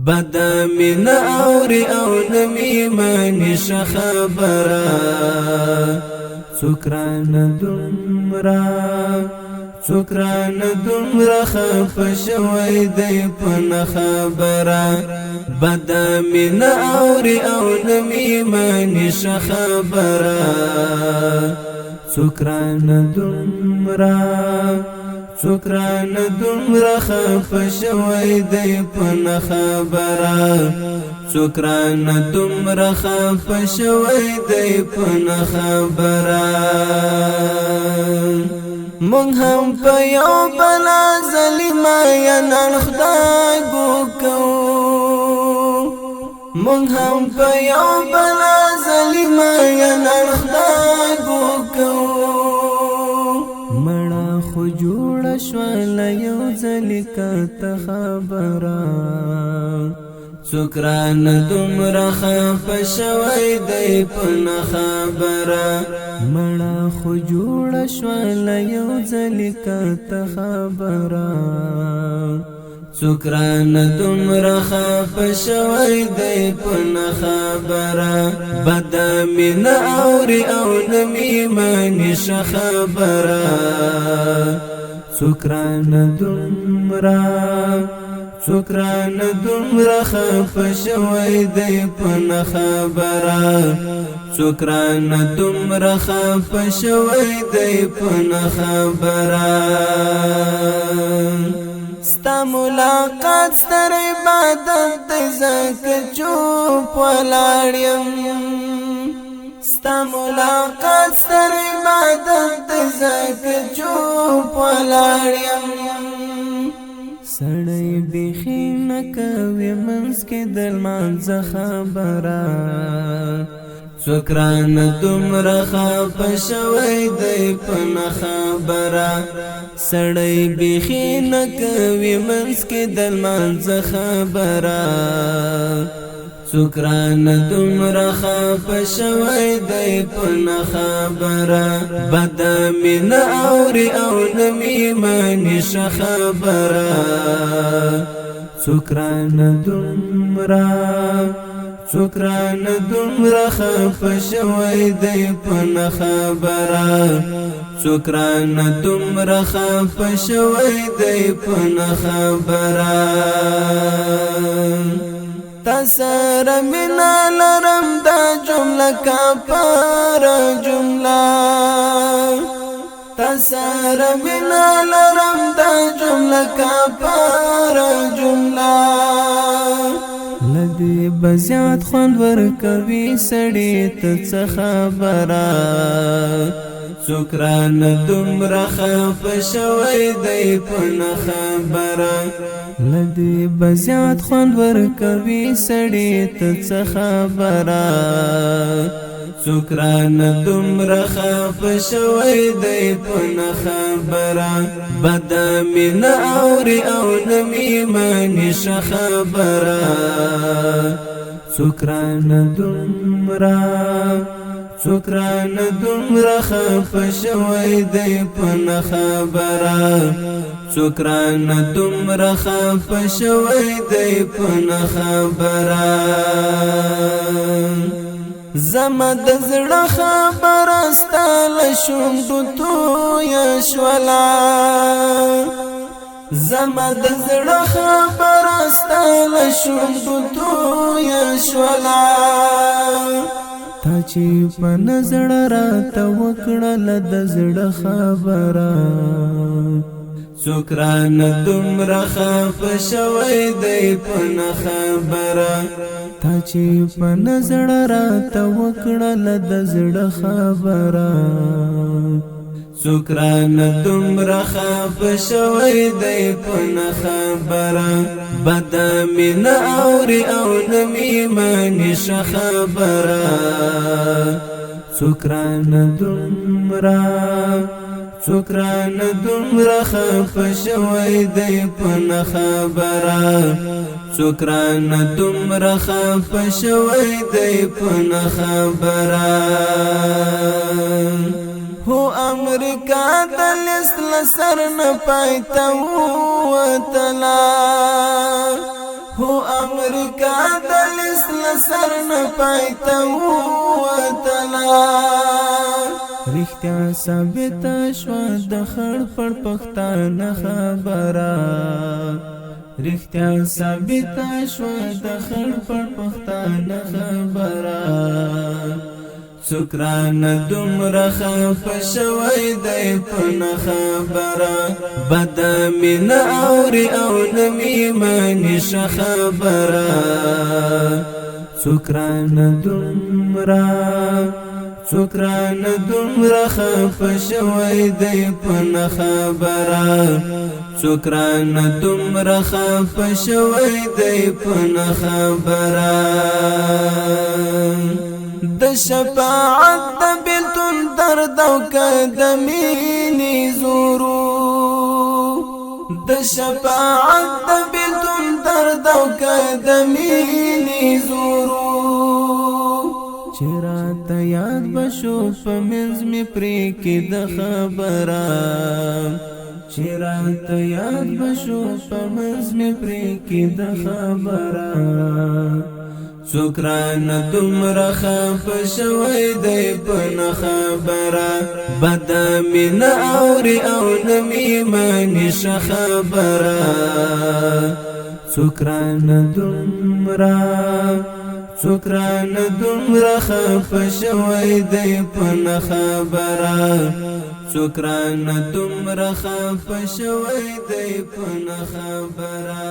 بدا من اوري او نمی مانی خبره سکران دمرا خفش وی دی پن خبره بدا من اوري او نمی مانی خبره سکران دمرا خفش وی دی پن خبره سکران دمرا خفش وی دی پن خبره مونږ هم په یو بلا ظالمانه خدای ګوکو مونږ هم په یو بلا ظالمانه خدای ګوکو مړه خو جوړ شول یو ځل کته خبره سکران دمرا خفش وی دی پن خبره مړه خو جوړ شول یو ځل کته خبره سکران دمرا خفش وی دی پن خبره بدا من اوري او نمی مانی خبره سکران دمرا خفش وی دی پن خبره سکران دمرا خفش وی دی پن خبره ستا ملاقات ستر عبادت دی زکه چوپ ولاړ یم ستا ملاقات ستر عبادت دی زکه چوپ ولاړ یم سړی بیخي نه کوي منځ کې د لمانځه خبره سکران دمرا خفش وی دی پن خبره سړی بیخي نه کوي منځ کې د لمانځه خبره سکران دمرا خفش وی دی پن خبره بدا من اوري او نمی مانی خبره سکران دمرا خفش وی دی پن خبره سکران دمرا خفش وی دی پن خبره تسر منا لرم دا جمله کا پر جمله تسر منا لرم دا جمله کا پر جمله لدی بزیات خوند ورکوي سړی ته خبره سکران دمرا خفش وی دی پن خبره لدی بزیات خوند ورکوي سړی ته خبره سکران دمرا خفش وی دی پن خبره بدا من اوري او نمی مانی خبره سکران دمرا خفش وی دی پن خبره سکران دمرا خفش وی دی پن خبره زما د زړه خبره ستاله شوندو تو یا شولا زما د زړه خبره ستاله شوندو تو یا شولا تا چې په نظر راته وکړل د زړه خبره سکران دمرا خفش وی دی پن خبره تا چې په نظر راته وکړل د زړه خبره سکران دمرا خفش وی دی پن خبره بدا من اوري او نمی مانی خبره سکران دمرا خفش وی دی پن خبره سکران دمرا خفش وی دی پن خبره هو امریکا دلست لسر نپایتا وطلا هو امریکا دلس لسر نپایتا وطلا رښتیا ثابت شوا د خړ پړ پښتانه خبره رښتیا ثابت شوا د خړ پړ پښتانه خبره سکران دومره خفه شوی دی په نه خبره بده مې نه اوري او نه مې مني ښه خبره سکران دومره خفه شوی دی په نه خبره سکران دومره خفه شوی دی په نه خبره د شفاعت د بیلتون درد او قدمینی زورو د شفاعت د بیلتون درد او قدمینی زورو چرات یاد بشو په منځ می پرې کې د خبره چرات یاد بشو په منځ می پرې کې د خبره سکران دومره خفه شوی دی په نه خبره بده مې نه اوري او نه مې مني ښه خبره سکران دومره خفه شوی دی په نه خبره سکران دومره خفه شوی دی په نه خبره